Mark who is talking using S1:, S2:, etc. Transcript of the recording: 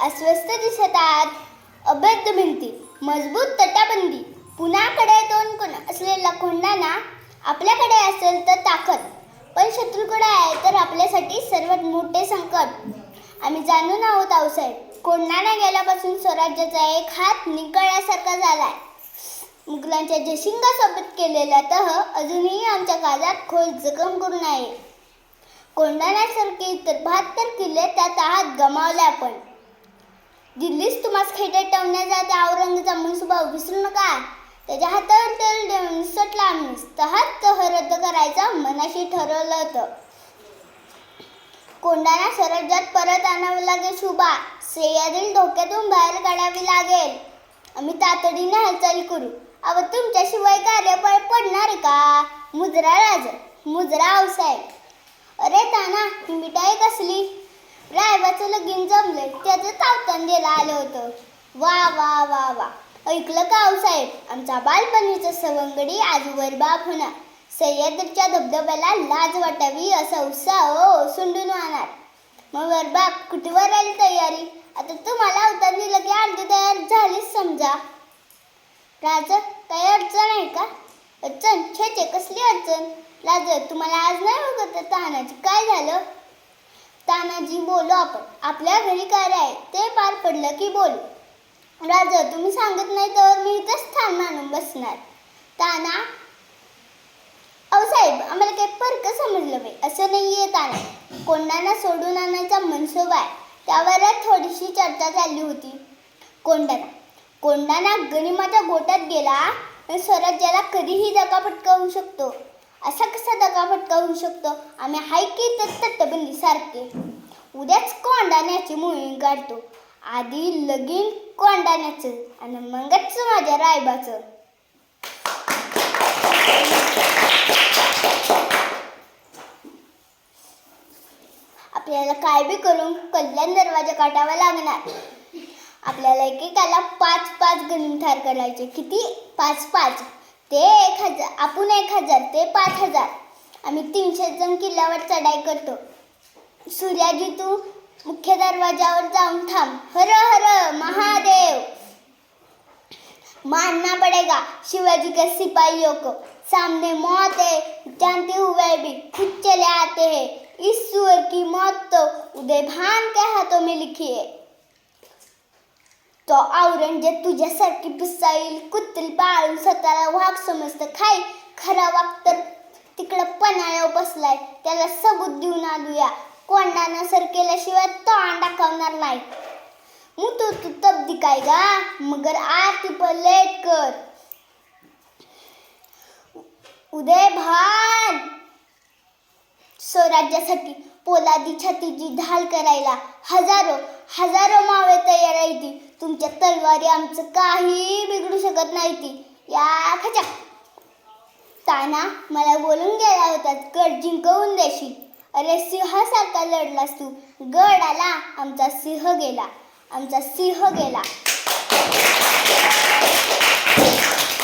S1: अस्वस्थ दिसतात. अभेद्य भिंती, मजबूत तटाबंदी, पुण्याकडे तोंड असलेला कोंढाणा. आपल्याकडे असेल तर ताकद, पण शत्रूकडे आहे तर आपल्यासाठी सर्वात मोठे संकट. आम्ही जाणून आहोत आऊसाहेब, कोंढाणा गेल्यापासून स्वराज्याचा एक हात निखळल्यासारखा झालाय. मुघलांच्या जयसिंगासोबत केलेला तह अजूनही आमच्या काळात खोल जखम करून आहे. कोंढाण्यासारखे इतर 72 किल्ले त्या तहात गमावले आपण. दिल्लीस तुम्हाला खेड्यात ठेवण्याचा त्या औरंगजेबाचा मनसुबा विसरू नका. त्याच्या हातावर तेल देऊन निसटला आम्ही. तह रद्द करायचा मनाशी ठरवलं होतं. कोंढाणा स्वराज्यात परत आणावं लागेल. शुभा सह्याद्री धोक्यातून बाहेर काढावी लागेल. आम्ही तातडीने हालचाल करू. अव तुमच्याशिवाय कार्य पडणार का? मुजरा राज, मुजरा आऊसाहेब. अरे ताना, ही मिठाई कसली? रायबाचं लगीन जमलंय, त्याचं तावतान द्यायला आलं होतं. वा वा वा वा. ऐकलं का आऊसाहेब? आमचा बालपणीचा सवंगडी आज वरबाप होणार. सह्याद्रीच्या धबधब्याला लाज वाटावी असा उत्साह ओसंडून वाहणार. मग वरबाप कुठेवर आली तयारी? आता तुम्हाला अवतार दिलं की अर्धी तयार झालीच समजा. राज, काही अडचण आहे का? अडचण? छे कसली अडचण? राज, तुम्हाला आज नाही बघत तानाजी? काय झालं? तानाजी, बोलू आपण. आपल्या घरी कार्य आहे, ते पार पडलं की बोलू. राजा, तुम्ही सांगत नाही तर मी इथंच ठाण मानून बसणार. ताना, आऊसाहेब, आम्हाला काही फरक समजलं बाई. असं नाहीये ताना, कोंढाणा सोडून आणायचा मनसुबा आहे, त्यावर थोडीशी चर्चा चालली होती. कोंढाणा गनिमाच्या गोटात गेला तर स्वराज्याला कधीही धक्का फटकावू शकतो. असा कसा धक्का फटकावू शकतो? आम्ही हाय की तटबंदी सारखे. उद्याच कोंढाण्याची मोहीम काढतो. आधी लगीन कोंढाण्याचं आणि मगच माझ्या रायबाचं. आपल्याला काय बी करून कल्याण दरवाजा काढावा लागणार. आपल्याला एकेकाला 5-5 गनिम ठार करायचे. किती? 5-5 ते 1000. आपण 1000 ते 5000. आम्ही 300 जण किल्ल्यावर चढाई करतो. सूर्याजी, तू मुख्य दरवाजावर जाऊन थांब. हर हर महादेव. मानना पडेगा. शिवाजी के सिपाहियों को सामने मौत है, जानते हुए भी खुद चले आते हैं. इस सुअर की मौत तो उदय भान के हाथों में लिखी है. तो औरंगजेब तुझ्यासारखी पिसाईल कुत्तल पाळून स्वतःला वाघ समजतं. काय खरा वाघ तर तिकडं पन्हाळ्यावर बसलाय. त्याला सबूत देऊन आलूया. कोंढाणा सर केल्याशिवाय तोंड दाखवणार नाही. तू तब दिखाएगा मगर आरती पर लेट कर. उदय भान. स्वराज्यासाठी पोलादी छातीची ढाल करायला हजारो मावळे तयार आहे ती. तुमच्या तलवारी आमचं काही बिघडू शकत नाही ती. या खचा. ताना, मला बोलून गेला होता गड जिंकवून देशील. अरे सिंहासारखा लढलास तू. गड आला, आमचा सिंह गेला.